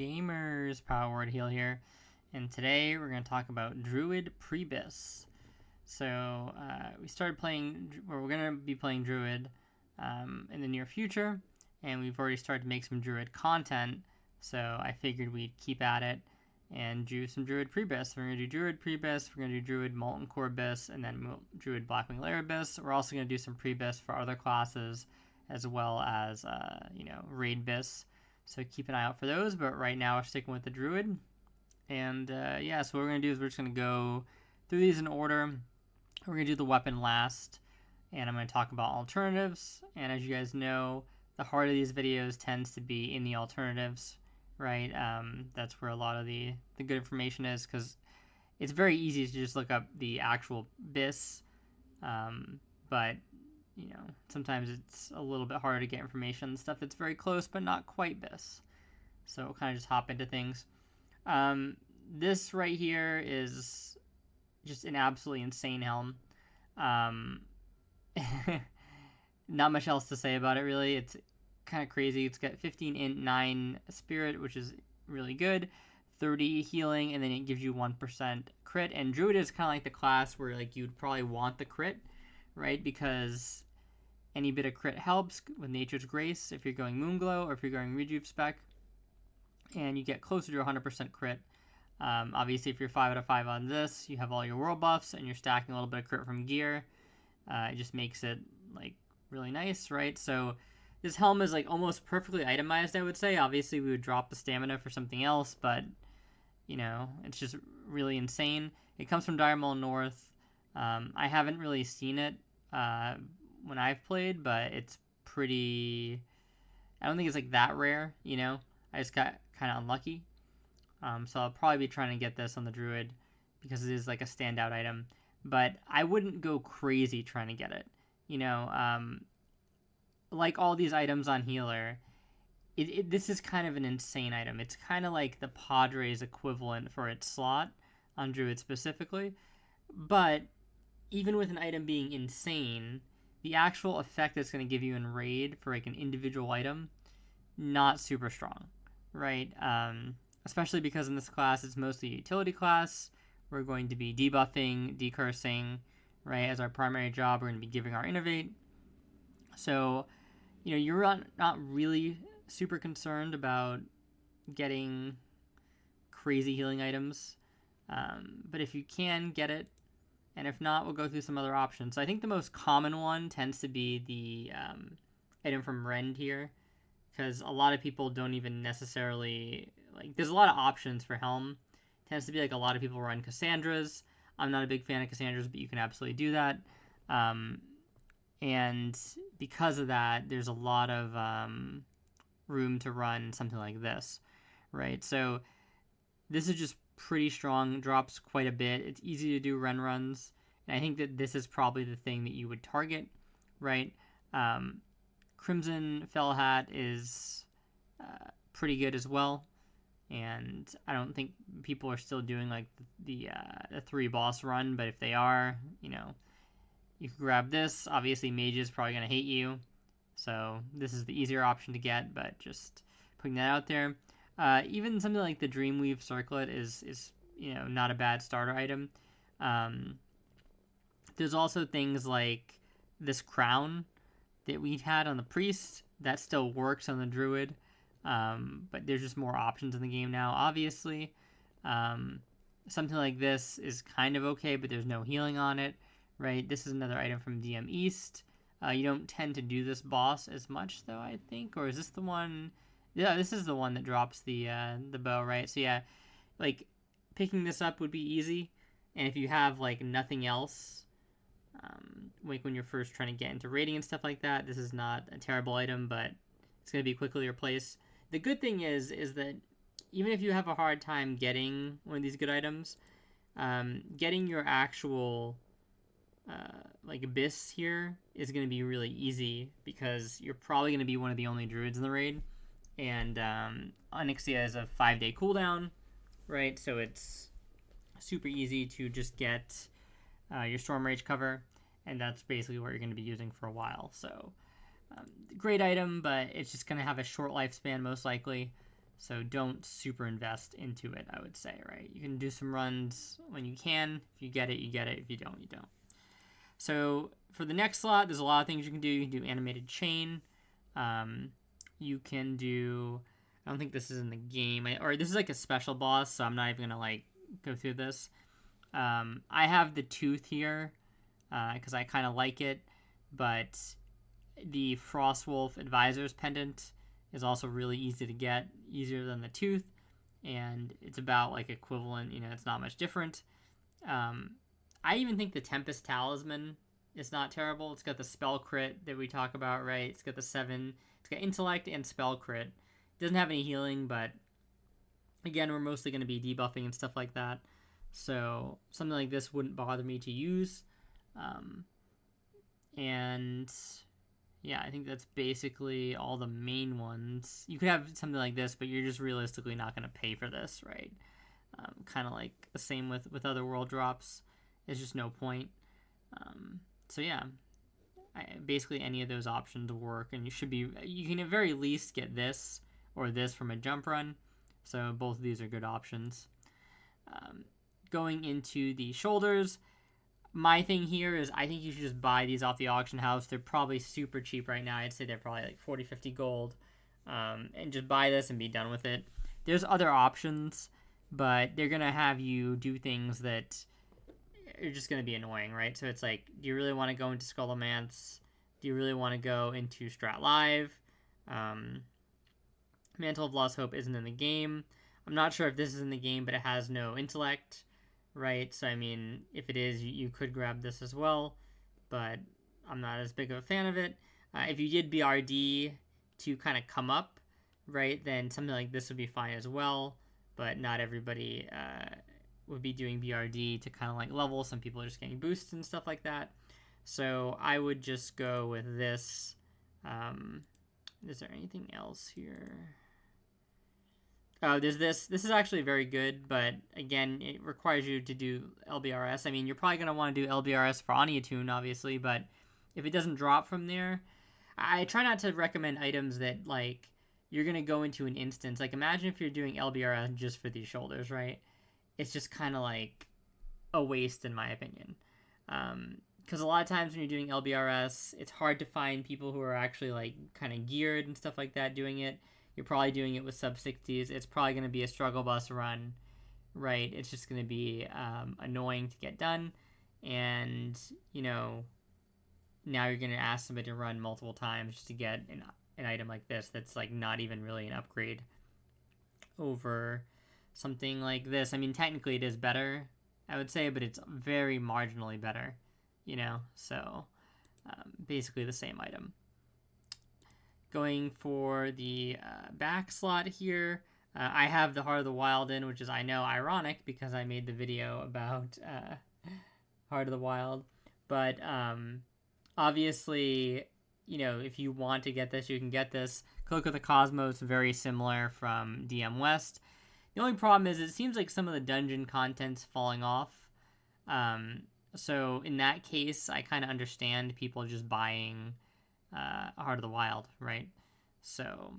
gamers, Power Word Heal here, and today we're going to talk about Druid Pre-Bis. So we started playing, or we're going to be playing Druid in the near future, and we've already started to make some Druid content, so I figured we'd keep at it and do some Druid Pre-Bis. We're going to do Druid Pre-Bis, we're going to do Druid Molten Core Bis, and then Druid Blackwing Lair Bis. We're also going to do some Pre-Bis for other classes, as well as, Raid Bis. So keep an eye out for those, but right now we're sticking with the Druid. And so what we're going to do is we're just going to go through these in order. We're going to do the weapon last, and I'm going to talk about alternatives. And as you guys know, the heart of these videos tends to be in the alternatives, right? That's where a lot of the good information is, because it's very easy to just look up the actual bis, but sometimes it's a little bit harder to get information, stuff that's very close but not quite bis. So we'll kind of just hop into things. This right here is just an absolutely insane helm. Not much else to say about it, really. It's kind of crazy. It's got 15 int, 9 spirit, which is really good, 30 healing, and then it gives you 1% crit. And Druid is kind of like the class where you'd probably want the crit, right? Because any bit of crit helps with Nature's Grace if you're going Moonglow or if you're going Rejuve spec, and you get closer to 100% crit. Obviously, if you're 5 out of 5 on this, you have all your world buffs, and you're stacking a little bit of crit from gear. It just makes it really nice, right? So this helm is almost perfectly itemized, I would say. Obviously, we would drop the stamina for something else, but it's just really insane. It comes from Dire Maul North. I haven't really seen it when I've played, but it's pretty... I don't think it's that rare, I just got kind of unlucky. So I'll probably be trying to get this on the Druid because it is a standout item. But I wouldn't go crazy trying to get it. Like all these items on Healer, this is kind of an insane item. It's kind of like the Padres equivalent for its slot on Druid specifically. But even with an item being insane, the actual effect it's going to give you in Raid for an individual item, not super strong, right? Especially because in this class, it's mostly a utility class. We're going to be debuffing, decursing, right? As our primary job, we're going to be giving our Innovate. So, you're not really super concerned about getting crazy healing items. But if you can, get it. And if not, we'll go through some other options. So I think the most common one tends to be the item from Rend here, because a lot of people don't even necessarily... there's a lot of options for Helm. It tends to be a lot of people run Cassandras. I'm not a big fan of Cassandras, but you can absolutely do that. And because of that, there's a lot of room to run something like this, right? So this is just pretty strong, drops quite a bit. It's easy to do Ren runs, and I think that this is probably the thing that you would target, right? Crimson Fell Hat is pretty good as well, and I don't think people are still doing the 3 boss run, but if they are, you can grab this. Obviously, Mage is probably going to hate you, so this is the easier option to get, but just putting that out there. Even something like the Dreamweave Circlet is not a bad starter item. There's also things like this crown that we had on the Priest that still works on the Druid, but there's just more options in the game now, obviously. Something like this is kind of okay, but there's no healing on it, right? This is another item from DM East. You don't tend to do this boss as much, though, I think. Or is this the one... Yeah, this is the one that drops the bow, right? So yeah, picking this up would be easy. And if you have nothing else, when you're first trying to get into raiding and stuff like that, this is not a terrible item, but it's going to be quickly replaced. The good thing is that even if you have a hard time getting one of these good items, getting your actual Bis here is going to be really easy, because you're probably going to be one of the only Druids in the raid. And Onyxia is a 5-day cooldown, right? So it's super easy to just get your Storm Rage cover, and that's basically what you're going to be using for a while. So great item, but it's just going to have a short lifespan most likely. So don't super invest into it, I would say, right? You can do some runs when you can. If you get it, you get it. If you don't, you don't. So for the next slot, there's a lot of things you can do. You can do animated chain. You can do, I don't think this is in the game, or this is like a special boss, so I'm not even gonna like go through this. I have the tooth here because I kind of like it, but the Frostwolf Advisor's Pendant is also really easy to get, easier than the tooth, and it's about like equivalent, it's not much different. I even think the Tempest Talisman is not terrible. It's got the spell crit that we talk about, right? It's got the 7, it's got intellect and spell crit. It doesn't have any healing, but again, we're mostly going to be debuffing and stuff like that. So something like this wouldn't bother me to use. And yeah, I think that's basically all the main ones. You could have something like this, but you're just realistically not going to pay for this, right? Kind of like the same with other world drops. There's just no point. So yeah, basically any of those options work, and you can at very least get this or this from a jump run. So both of these are good options. Going into the shoulders, my thing here is I think you should just buy these off the auction house. They're probably super cheap right now. I'd say they're probably like 40, 50 gold. And just buy this and be done with it. There's other options, but they're going to have you do things that are just going to be annoying, right? So it's like, do you really want to go into Skullomance? Do you really want to go into Strat Live? Mantle of Lost Hope isn't in the game. I'm not sure if this is in the game, but it has no intellect, right? So, I mean, if it is, you could grab this as well, but I'm not as big of a fan of it. If you did BRD to kind of come up, right, then something like this would be fine as well, but not everybody would be doing BRD to kind of like level. Some people are just getting boosts and stuff like that. So I would just go with this. Is there anything else here? Oh, there's this. This is actually very good, but again, it requires you to do LBRS. I mean, you're probably going to want to do LBRS for Oniatune, obviously, but if it doesn't drop from there, I try not to recommend items that, like, you're going to go into an instance. Like, imagine if you're doing LBRS just for these shoulders, right? It's just kind of like a waste, in my opinion. Because a lot of times when you're doing LBRS, it's hard to find people who are actually, like, kind of geared and stuff like that doing it. You're probably doing it with sub-60s. It's probably going to be a struggle bus run, right? It's just going to be annoying to get done. And, now you're going to ask somebody to run multiple times just to get an item like this that's, like, not even really an upgrade over something like this. I mean, technically it is better, I would say, but it's very marginally better, So, basically the same item. Going for the back slot here, I have the Heart of the Wild in, which is, I know, ironic because I made the video about Heart of the Wild. But obviously, if you want to get this, you can get this. Cloak of the Cosmos, very similar from DM West. The only problem is it seems like some of the dungeon content's falling off. So in that case, I kind of understand people just buying Heart of the Wild, right? So,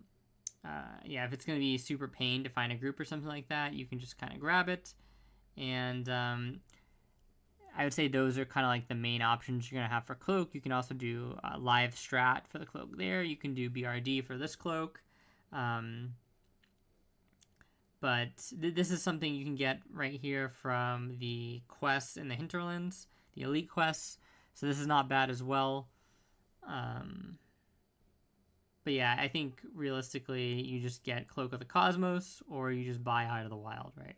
yeah, if it's going to be super pain to find a group or something like that, you can just kind of grab it. And I would say those are kind of like the main options you're going to have for Cloak. You can also do live strat for the Cloak there. You can do BRD for this Cloak. But this is something you can get right here from the quests in the Hinterlands, the elite quests. So this is not bad as well. But yeah, I think realistically you just get Cloak of the Cosmos or you just buy Heart of the Wild, right?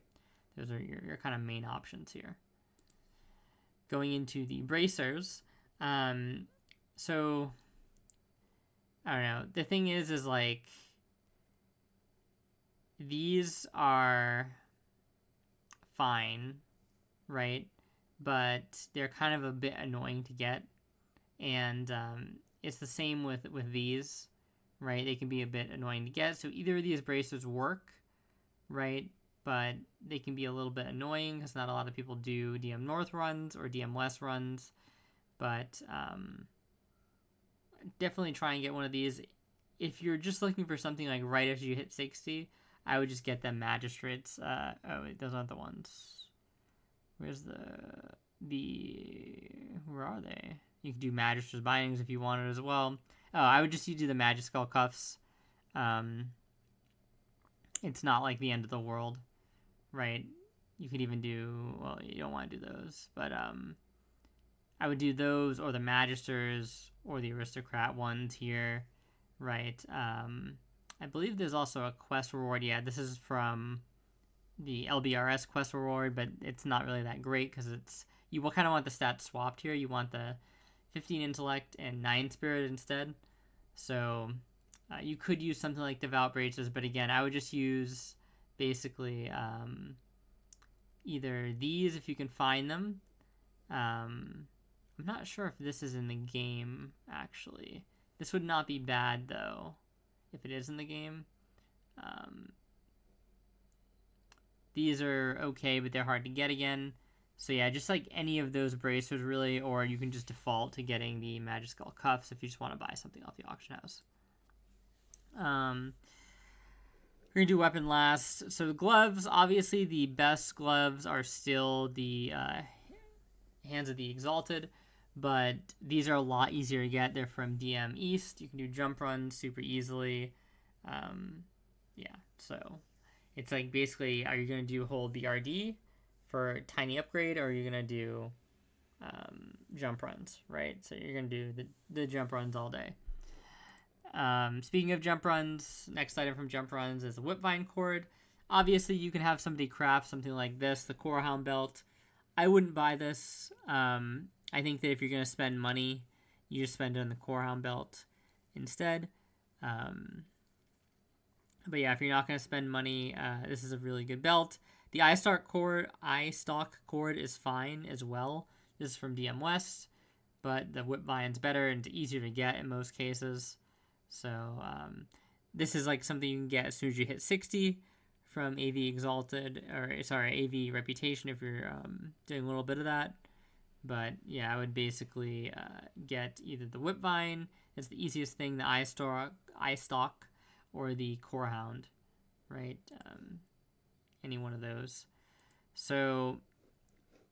Those are your kind of main options here. Going into the bracers. So, I don't know. The thing is like, these are fine, right? But they're kind of a bit annoying to get. And it's the same with these, right? They can be a bit annoying to get. So either of these bracers work, right? But they can be a little bit annoying because not a lot of people do DM North runs or DM West runs. But definitely try and get one of these. If you're just looking for something like right after you hit 60, I would just get them magistrates. Oh, wait, those aren't the ones. Where's where are they? You can do magistrates bindings if you wanted as well. Oh, I would just do the magic skull cuffs. It's not like the end of the world, right? You could even do, well, you don't want to do those, but I would do those or the magisters or the aristocrat ones here, right? I believe there's also a quest reward. Yeah, this is from the LBRS quest reward, but it's not really that great because you kind of want the stats swapped here. You want the 15 intellect and 9 spirit instead. So you could use something like devout braces, but again, I would just use basically either these if you can find them. I'm not sure if this is in the game, actually. This would not be bad, though, if it is in the game. These are okay, but they're hard to get again. So yeah, just like any of those bracers, really, or you can just default to getting the Magic Skull Cuffs if you just want to buy something off the auction house. We're going to do weapon last. So the gloves, obviously the best gloves are still the Hands of the Exalted, but these are a lot easier to get. They're from DM East. You can do jump runs super easily. Yeah, so it's like basically, are you going to do hold BRD for tiny upgrade, or are you going to do jump runs, right? So you're going to do the jump runs all day. Speaking of jump runs, next item from jump runs is the Whipvine cord. Obviously, you can have somebody craft something like this, the Corehound belt. I wouldn't buy this. I think that if you're going to spend money, you just spend it on the Corehound belt instead. But yeah, if you're not going to spend money, this is a really good belt. The eye stalk cord is fine as well. This is from DM West, but the Whipvine's better and easier to get in most cases. So this is like something you can get as soon as you hit 60 from AV Exalted, or sorry, AV Reputation if you're doing a little bit of that. But yeah, I would basically get either the Whipvine, it's the easiest thing, the eye stalk, or the Corehound, right? Any one of those. So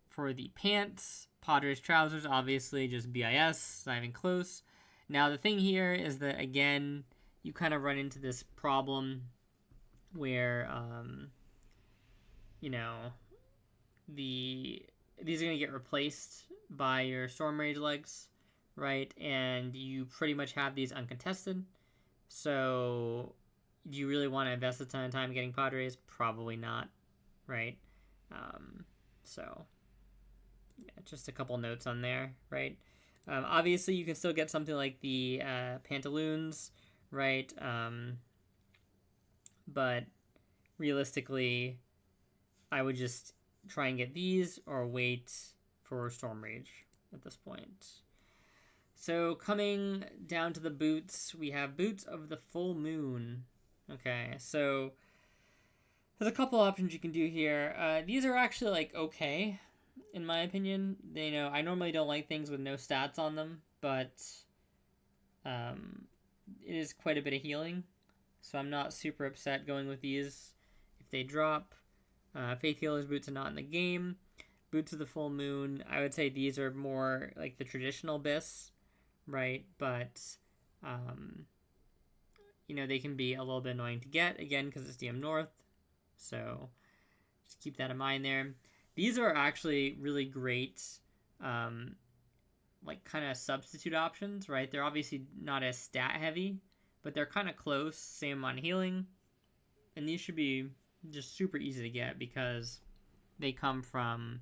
for the pants, Padres trousers, obviously just BIS, not even close. Now the thing here is that, again, you kind of run into this problem where, these are going to get replaced by your Storm Rage legs, right? And you pretty much have these uncontested. So do you really want to invest a ton of time getting Padres? Probably not, right? So yeah, just a couple notes on there, right? Obviously, you can still get something like the pantaloons, right? But realistically, I would just try and get these or wait for Storm Rage at this point. So coming down to the boots, we have Boots of the Full Moon. Okay, so there's a couple options you can do here. These are actually like okay, in my opinion. I normally don't like things with no stats on them, but it is quite a bit of healing, so I'm not super upset going with these if they drop. Faith Healer's boots are not in the game. Boots of the Full Moon, I would say these are more like the traditional Bis, right? But they can be a little bit annoying to get, again, because it's DM North, so just keep that in mind there. These are actually really great, like kind of substitute options, right? They're obviously not as stat heavy, but they're kind of close, same on healing, and these should be just super easy to get because they come from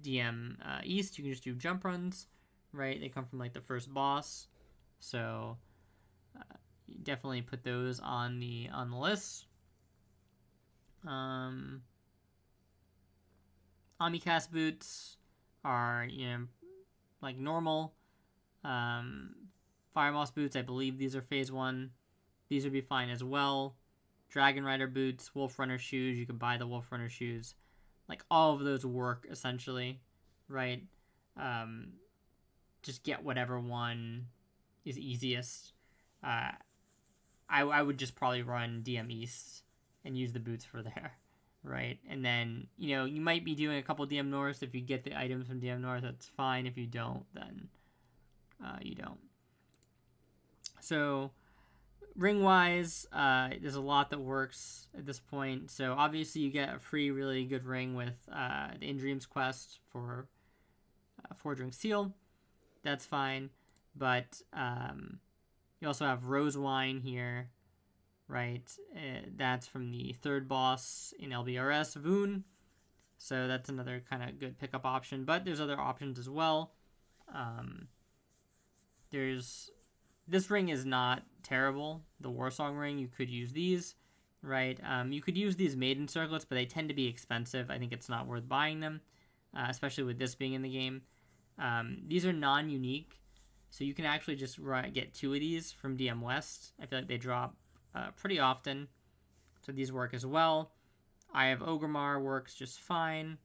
DM East. You can just do jump runs, right? They come from like the first boss, so definitely put those on the list. Omnicast boots are like normal. Fire Moss boots, I believe these are phase 1. These would be fine as well. Dragon Rider boots, Wolf Runner shoes, you can buy the Wolf Runner shoes. Like all of those work essentially, right? Just get whatever one is easiest. I would just probably run DM East and use the boots for there, right? And then, you might be doing a couple DM Norths. If you get the items from DM North, that's fine. If you don't, then you don't. So ring-wise, there's a lot that works at this point. So obviously you get a free really good ring with the In Dreams quest for Forging Seal. That's fine. But you also have Rose Wine here, right? That's from the third boss in LBRS, Voon. So that's another kind of good pickup option. But there's other options as well. This ring is not terrible. The Warsong ring, you could use these, right? You could use these Maiden Circlets, but they tend to be expensive. I think it's not worth buying them, especially with this being in the game. These are non-unique, so you can actually just get 2 of these from DM West. I feel like they drop pretty often, so these work as well. Eye of Ogremar works just fine.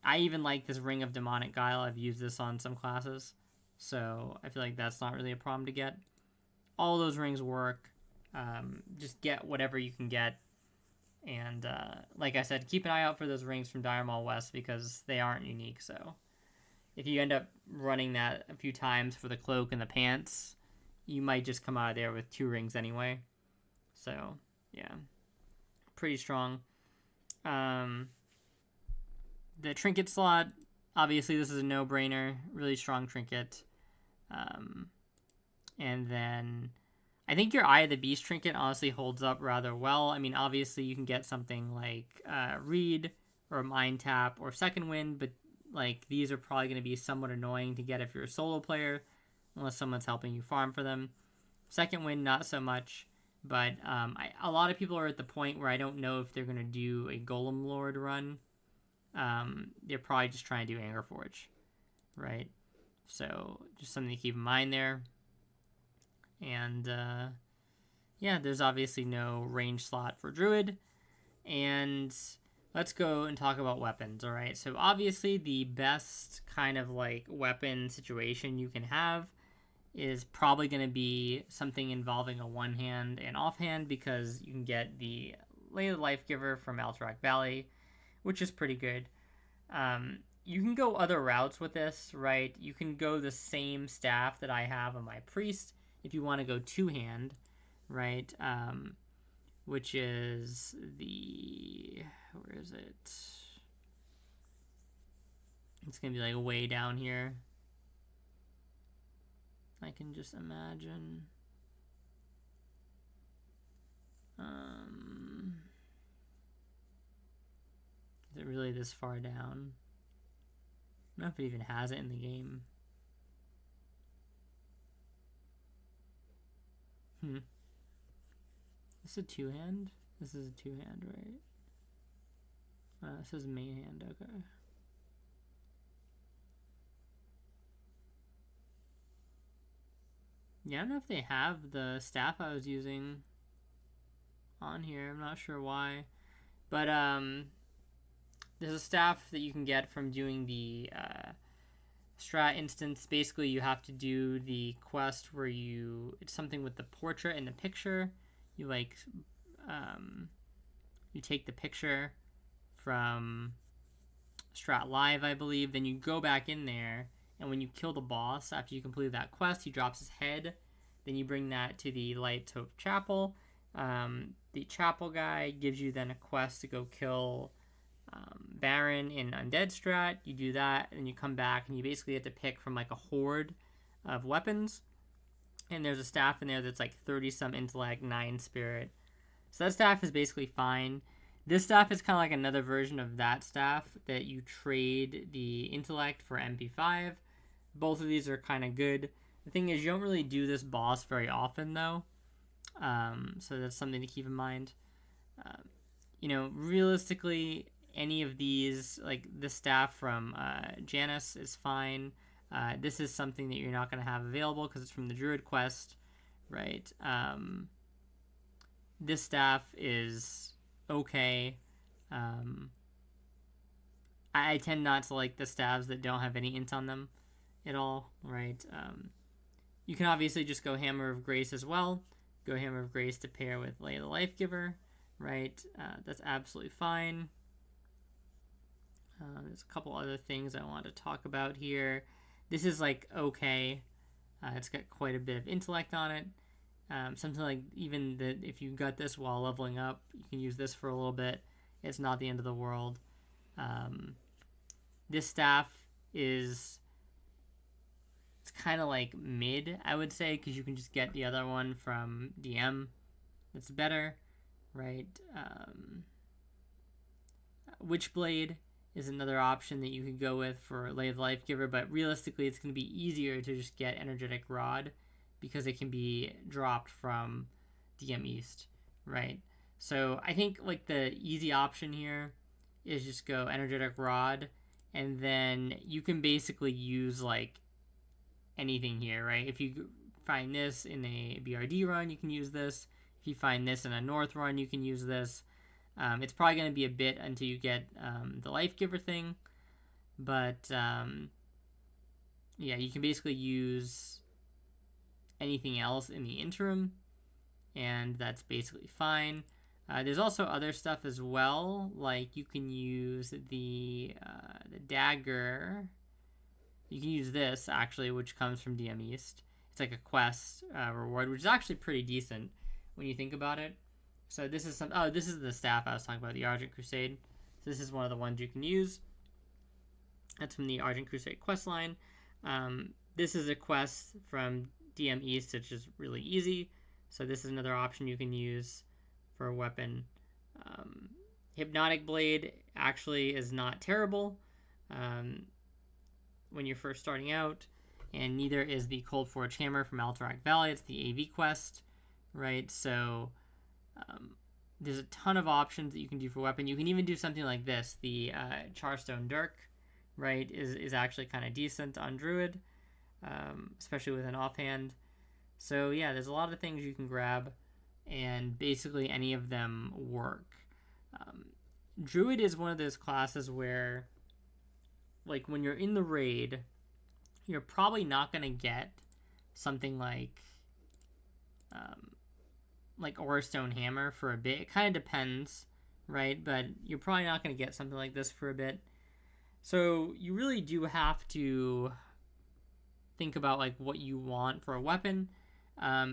I even like this Ring of Demonic Guile. I've used this on some classes, so I feel like that's not really a problem to get. All those rings work. Just get whatever you can get. And like I said, keep an eye out for those rings from Dire Maul West because they aren't unique. So if you end up running that a few times for the cloak and the pants, you might just come out of there with 2 rings anyway. So yeah, pretty strong. The trinket slot, obviously this is a no-brainer. Really strong trinket. And then I think your Eye of the Beast trinket honestly holds up rather well. I mean, obviously you can get something like Reed or Mind Tap or Second Wind, but like these are probably going to be somewhat annoying to get if you're a solo player, unless someone's helping you farm for them. Second Wind, not so much, but a lot of people are at the point where I don't know if they're going to do a Golem Lord run. They're probably just trying to do Angerforge, right? So just something to keep in mind there. And yeah, there's obviously no range slot for Druid. And let's go and talk about weapons, all right? So obviously the best kind of like weapon situation you can have is probably going to be something involving a one-hand and offhand, because you can get the Lay of the Life Giver from Alterac Valley, which is pretty good. You can go other routes with this, right? You can go the same staff that I have on my Priest if you want to go two-hand, right? Which is the... where is it? It's going to be like way down here. I can just imagine. Is it really this far down? I don't know if it even has it in the game. This is a two-hand? This is a two-hand, right? This is main hand, okay. Yeah, I don't know if they have the staff I was using on here. I'm not sure why. But there's a staff that you can get from doing the strat instance. Basically, you have to do the quest where it's something with the portrait in the picture. You you take the picture from Strat Live, I believe. Then you go back in there, and when you kill the boss after you complete that quest, he drops his head. Then you bring that to the Light Hope Chapel. The chapel guy gives you then a quest to go kill Baron in Undead Strat. You do that, and you come back, and you basically have to pick from like a horde of weapons. And there's a staff in there that's like 30-some intellect, 9 spirit. So that staff is basically fine. This staff is kind of like another version of that staff that you trade the intellect for MP5. Both of these are kind of good. The thing is, you don't really do this boss very often, though. So that's something to keep in mind. Realistically, any of these, like the staff from Janus is fine. This is something that you're not going to have available because it's from the Druid quest, right? This staff is okay. I tend not to like the staves that don't have any int on them at all, right? You can obviously just go Hammer of Grace as well, go Hammer of Grace to pair with Lay of the Life Giver, right? That's absolutely fine. There's a couple other things I want to talk about here. This is like okay. It's got quite a bit of intellect on it. Something like even that if you got this while leveling up, you can use this for a little bit. It's not the end of the world. This staff is it's kind of like mid, I would say, because you can just get the other one from DM. That's better, right? Witchblade is another option that you could go with for Lay of the Life Giver, but realistically it's going to be easier to just get Energetic Rod because it can be dropped from DM East, right? So I think like the easy option here is just go Energetic Rod, and then you can basically use like anything here, right? If you find this in a BRD run, you can use this. If you find this in a North run, you can use this. It's probably going to be a bit until you get the Life Giver thing. But, yeah, you can basically use anything else in the interim. And that's basically fine. There's also other stuff as well. Like, you can use the dagger. You can use this, actually, which comes from DM East. It's like a quest reward, which is actually pretty decent when you think about it. So this is this is the staff I was talking about, the Argent Crusade. So this is one of the ones you can use. That's from the Argent Crusade quest line. This is a quest from DM East, which is really easy. So this is another option you can use for a weapon. Hypnotic Blade actually is not terrible when you're first starting out, and neither is the Cold Forge Hammer from Alterac Valley. It's the AV quest, right? So there's a ton of options that you can do for weapon. You can even do something like this. The Charstone Dirk, right, is actually kind of decent on Druid, especially with an offhand. So yeah, there's a lot of things you can grab, and basically any of them work. Druid is one of those classes where, like, when you're in the raid, you're probably not going to get something like Aurastone Hammer for a bit. It kind of depends, right? But you're probably not going to get something like this for a bit. So you really do have to think about like what you want for a weapon.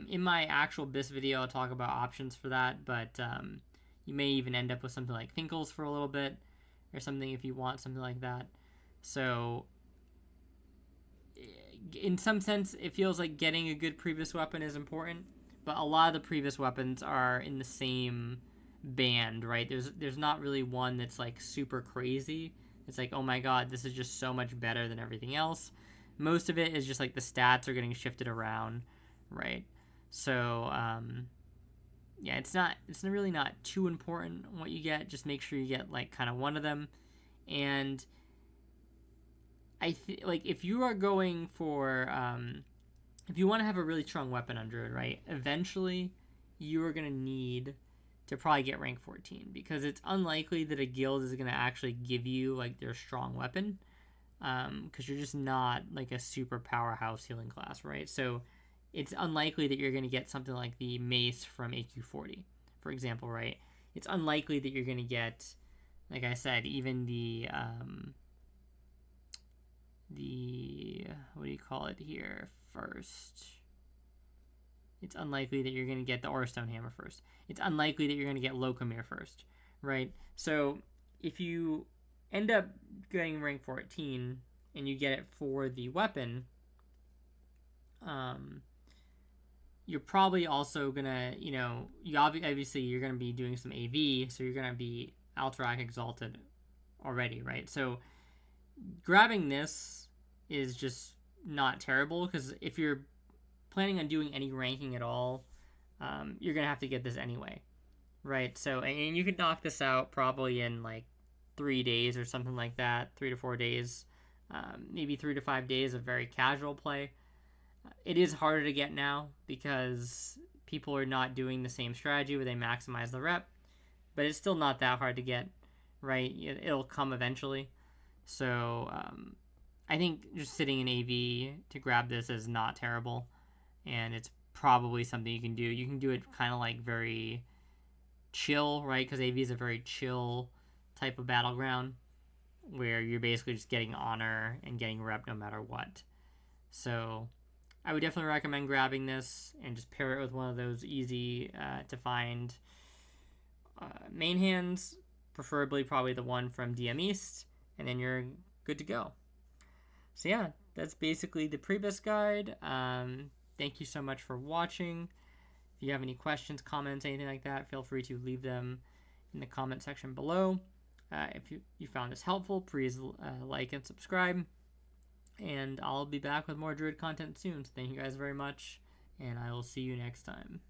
In my actual Bis video, I'll talk about options for that, but you may even end up with something like Thinkles for a little bit, or something if you want something like that. So in some sense, it feels like getting a good Pre-Bis weapon is important, but a lot of the Pre-Bis weapons are in the same band, right? There's not really one that's like super crazy. It's like, oh my god, this is just so much better than everything else. Most of it is just like the stats are getting shifted around, right? So yeah, it's really not too important what you get. Just make sure you get like kind of one of them. And like if you are going for if you want to have a really strong weapon on Druid, right, eventually you are going to need to probably get rank 14, because it's unlikely that a guild is going to actually give you like their strong weapon, because you're just not like a super powerhouse healing class, right? So it's unlikely that you're going to get something like the mace from AQ40, for example, right? It's unlikely that you're going to get, like I said, even the what do you call it here first? It's unlikely that you're going to get the Aurastone Hammer first. It's unlikely that you're going to get Locomere first, right? So if you end up getting rank 14 and you get it for the weapon, you're probably also going to, obviously you're going to be doing some AV, so you're going to be Alterac Exalted already, right? So grabbing this is just not terrible, because if you're planning on doing any ranking at all, you're going to have to get this anyway, right? So, and you could knock this out probably in like 3 days or something like that, 3 to 4 days, maybe 3 to 5 days of very casual play. It is harder to get now because people are not doing the same strategy where they maximize the rep, but it's still not that hard to get, right? It'll come eventually. So I think just sitting in AV to grab this is not terrible, and it's probably something you can do. You can do it kind of like very chill, right? Because AV is a very chill type of battleground where you're basically just getting honor and getting rep no matter what. So I would definitely recommend grabbing this and just pair it with one of those easy to find main hands, preferably probably the one from DM East, and then you're good to go. So yeah, that's basically the Pre-Bis guide. Thank you so much for watching. If you have any questions, comments, anything like that, feel free to leave them in the comment section below. If you found this helpful, please like and subscribe. And I'll be back with more Druid content soon. So thank you guys very much, and I will see you next time.